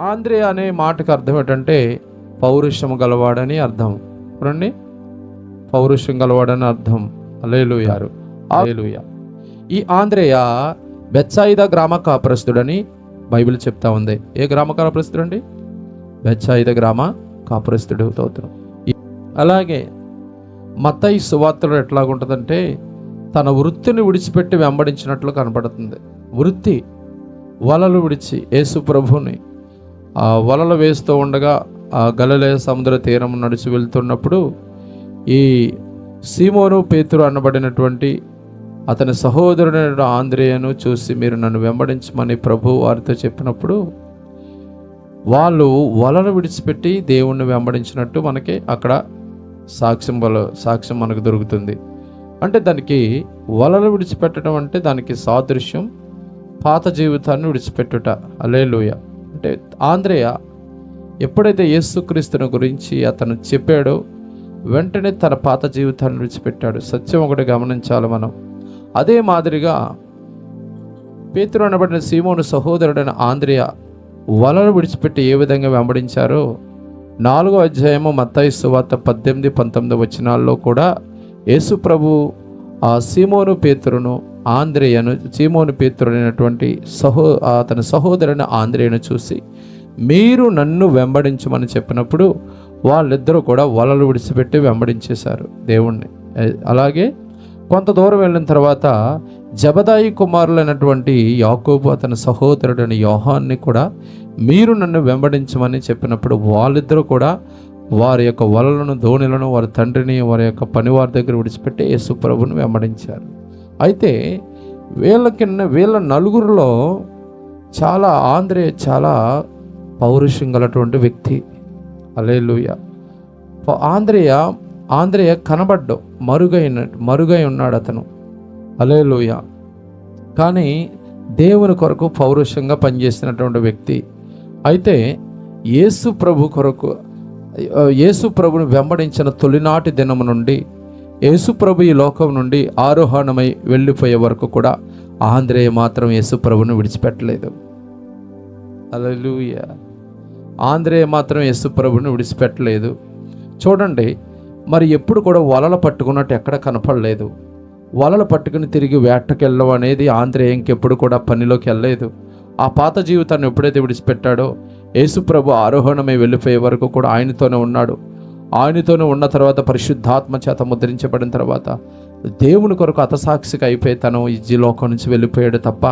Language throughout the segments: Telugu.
ఆంద్రే అనే మాటకు అర్థం ఏంటంటే పౌరుషం గలవాడని అర్థం. చూడండి, పౌరుషం గలవాడని అర్థం. హల్లెలూయా, హల్లెలూయా. ఈ ఆంద్రేయ బెత్సాయిదా గ్రామ కాపురస్తుడని బైబిల్ చెప్తా ఉంది. ఏ గ్రామ కాపురస్తుడు అండి? బెత్సాయిదా గ్రామ కాపురస్తుడు అవుతాడు. అలాగే మత్తయి సువార్తలో ఎట్లాగుంటుందంటే తన వృత్తిని విడిచిపెట్టి వెంబడించినట్లు కనపడుతుంది. వృత్తి, వలలు విడిచి యేసు ప్రభుని వలలు వేస్తూ ఉండగా ఆ గలిలయ సముద్ర తీరం నడిచి వెళ్తున్నప్పుడు ఈ సీమోను పేతురు అనబడినటువంటి అతని సహోదరుడైన ఆంద్రేయను చూసి మీరు నన్ను వెంబడించమని ప్రభు వారితో చెప్పినప్పుడు వాళ్ళు వలలు విడిచిపెట్టి దేవుణ్ణి వెంబడించినట్టు మనకి అక్కడ సాక్ష్యం మనకు దొరుకుతుంది. అంటే దానికి వలలు విడిచిపెట్టడం అంటే దానికి సాదృశ్యం పాత జీవితాన్ని విడిచిపెట్టుట. హల్లెలూయా. అంటే ఆంద్రేయ ఎప్పుడైతే యేసుక్రీస్తుని గురించి అతను చెప్పాడో వెంటనే తన పాత జీవితాన్ని విడిచిపెట్టాడు. సత్యం ఒకటి గమనించాలి మనం. అదే మాదిరిగా పేతురు అనబడిన సీమోను సహోదరుడైన ఆంద్రేయ వలలు విడిచిపెట్టి ఏ విధంగా వెంబడించారో 4వ అధ్యాయము మత్తయి సువార్త 18-19 వచనాల్లో కూడా యేసు ప్రభు ఆ సీమోను పేతురును ఆంద్రేయను, సీమోను పేతురు అయినటువంటి అతని సహోదరుని ఆంద్రేయను చూసి మీరు నన్ను వెంబడించమని చెప్పినప్పుడు వాళ్ళిద్దరూ కూడా వలలు విడిచిపెట్టి వెంబడించేశారు దేవుణ్ణి. అలాగే కొంత దూరం వెళ్ళిన తర్వాత జబదాయి కుమారులైనటువంటి యాకోబు అతని సహోదరుడైన యోహాన్ని కూడా మీరు నన్ను వెంబడించమని చెప్పినప్పుడు వాళ్ళిద్దరూ కూడా వారి యొక్క వలలను, దోణిలను, వారి తండ్రిని, వారి యొక్క పనివారి దగ్గర విడిచిపెట్టి యేసు ప్రభువుని వెంబడించారు. అయితే వీళ్ళ నలుగురిలో ఆంద్రేయ చాలా పౌరుషం గలటువంటి వ్యక్తి. హల్లెలూయా. ఆంద్రేయ కనబడ్డు మరుగై ఉన్నాడు అతను. హల్లెలూయా. కానీ దేవుని కొరకు పౌరుషంగా పనిచేసినటువంటి వ్యక్తి. అయితే యేసు ప్రభుని వెంబడించిన తొలినాటి దినము నుండి యేసు ప్రభు ఈ లోకం నుండి ఆరోహణమై వెళ్ళిపోయే వరకు కూడా ఆంద్రేయ మాత్రం యేసు ప్రభుని విడిచిపెట్టలేదు. హల్లెలూయా. ఆంద్రేయ మాత్రం యేసు ప్రభుని విడిచిపెట్టలేదు. చూడండి, మరి ఎప్పుడు కూడా వలలు పట్టుకున్నట్టు ఎక్కడ కనపడలేదు. వలలు పట్టుకుని తిరిగి వేటకెళ్ళడం అనేది ఆంద్రేయ ఇంకెప్పుడు కూడా పనిలోకి వెళ్ళలేదు. ఆ పాత జీవితాన్ని ఎప్పుడైతే విడిచిపెట్టాడో యేసు ప్రభు ఆరోహణమై వెళ్ళిపోయే వరకు కూడా ఆయనతోనే ఉన్నాడు. ఆయనతోనే ఉన్న తర్వాత పరిశుద్ధాత్మ చేత ముద్రించబడిన తర్వాత దేవుని కొరకు హతసాక్షిగా అయిపోయి తను ఈ లోకం నుంచి వెళ్ళిపోయాడు తప్ప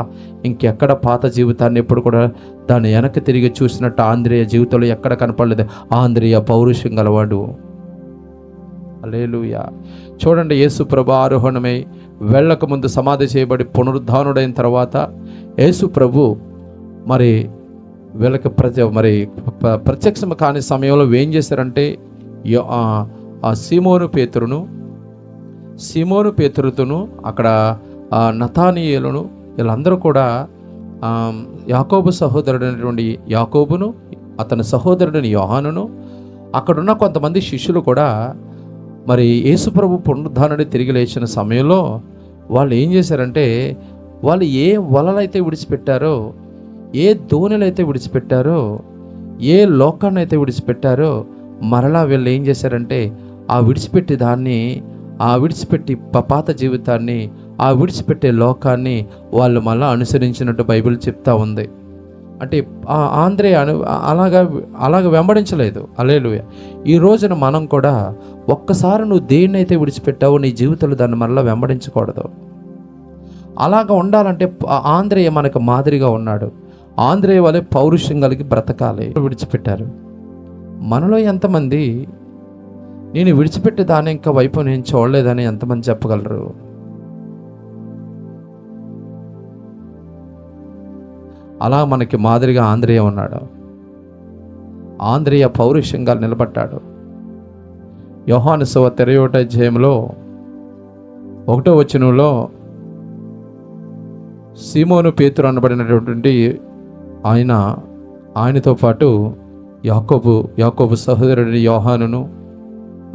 ఇంకెక్కడ పాత జీవితాన్ని ఎప్పుడు కూడా దాన్ని వెనక్కి తిరిగి చూసినట్టు ఆంద్రేయ జీవితంలో ఎక్కడ కనపడలేదు. ఆంద్రేయ పౌరుషం గలవాడు. హల్లెలూయా. చూడండి, యేసు ప్రభు ఆరోహణమై వెళ్ళక ముందు సమాధి చేయబడి పునరుద్ధానుడైన తర్వాత యేసు ప్రభు మరి వీళ్ళకి ప్రత్యక్షం కాని సమయంలో ఏం చేశారంటే ఆ సీమోను పేతురును అక్కడ నతానీయేలును వీళ్ళందరూ కూడా యాకోబు సహోదరుడైనటువంటి యాకోబును, అతని సహోదరుడిని యోహానును, అక్కడున్న కొంతమంది శిష్యులు కూడా మరి యేసుప్రభు పునరుద్ధానుడి తిరిగి లేచిన సమయంలో వాళ్ళు ఏం చేశారంటే వాళ్ళు ఏ వలలైతే విడిచిపెట్టారో, ఏ దోణిలైతే విడిచిపెట్టారో, ఏ లోకాన్ని అయితే విడిచిపెట్టారో మరలా వీళ్ళు ఏం చేశారంటే ఆ విడిచిపెట్టి పాత జీవితాన్ని, ఆ విడిచిపెట్టే లోకాన్ని వాళ్ళు మళ్ళీ అనుసరించినట్టు బైబిల్ చెప్తా ఉంది. అంటే ఆంద్రేయ అలాగ వెంబడించలేదు. హల్లెలూయా. ఈ రోజున మనం కూడా ఒక్కసారి నువ్వు దేన్నైతే విడిచిపెట్టావో నీ జీవితంలో దాన్ని మళ్ళీ వెంబడించకూడదు. అలాగ ఉండాలంటే ఆంద్రేయ మనకు మాదిరిగా ఉన్నాడు. ఆంద్రేయ వలె పౌరుషం కలిగి బ్రతకాలి. విడిచిపెట్టారు. మనలో ఎంతమంది నేను విడిచిపెట్టే దాని ఇంకా వైపు నేను చూడలేదని ఎంతమంది చెప్పగలరు? అలా మనకి మాదిరిగా ఆంద్రేయ ఉన్నాడు. ఆంద్రేయ పౌరుషంగా నిలబడ్డాడు. యోహాను సువార్త 21వ అధ్యాయంలో 1వ వచనంలో సీమోను పేతురు అనబడినటువంటి ఆయనతో పాటు యాకోబు సహోదరుడి యోహానును,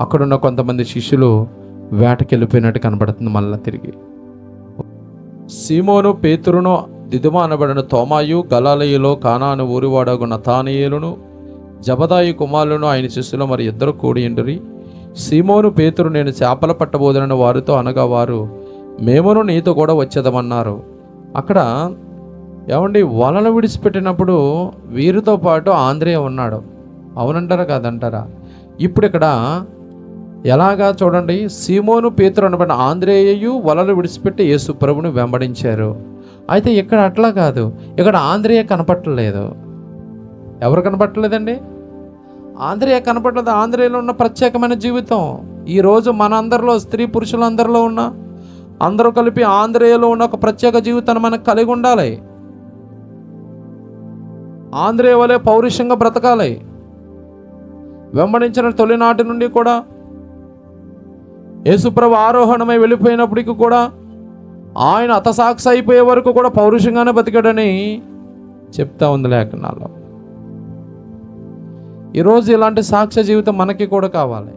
అక్కడున్న కొంతమంది శిష్యులు వేటకెళ్ళిపోయినట్టు కనబడుతుంది. మళ్ళీ తిరిగి సీమోను పేతురును దిదుమ అనబడిన తోమాయు, గలాలయలో కానాను ఊరివాడగు నతానీయేలును, జబదాయి కుమారులను ఆయన శిష్యులు మరి ఇద్దరు కూడి ఉండిరి. సీమోను పేతురు, నేను చేపల పట్టబోదునని వారితో అనగా వారు, మేమును నీతో కూడా వచ్చేదమన్నారు. అక్కడ ఏమండి, వలలు విడిచిపెట్టినప్పుడు వీరితో పాటు ఆంద్రేయ ఉన్నాడు. అవునంటారా కాదంటారా? ఇప్పుడు ఇక్కడ ఎలాగా చూడండి, సీమోను పేతురు అనబడిన ఆంద్రేయు వలలు విడిచిపెట్టి యేసు ప్రభుని వెంబడించారు. అయితే ఇక్కడ అట్లా కాదు, ఇక్కడ ఆంద్రేయ కనపట్టలేదు. ఎవరు కనపట్టలేదండి? ఆంద్రేయ కనపడలేదు. ఆంద్రేయలో ఉన్న ప్రత్యేకమైన జీవితం ఈరోజు మన అందరిలో, స్త్రీ పురుషులందరిలో ఉన్న అందరూ కలిపి ఆంద్రేయలో ఉన్న ఒక ప్రత్యేక జీవితాన్ని మనకు కలిగి ఉండాలి. ఆంద్రేయ వలె పౌరుషంగా బ్రతకాలి. వెంబడించిన తొలినాటి నుండి కూడా యేసుప్రభు ఆరోహణమై వెళ్ళిపోయినప్పటికీ కూడా ఆయన హతసాక్షి అయిపోయే వరకు కూడా పౌరుషంగానే బతికాడని చెప్తా ఉంది లేఖనాల్లో. ఈరోజు ఇలాంటి సాక్ష్య జీవితం మనకి కూడా కావాలి.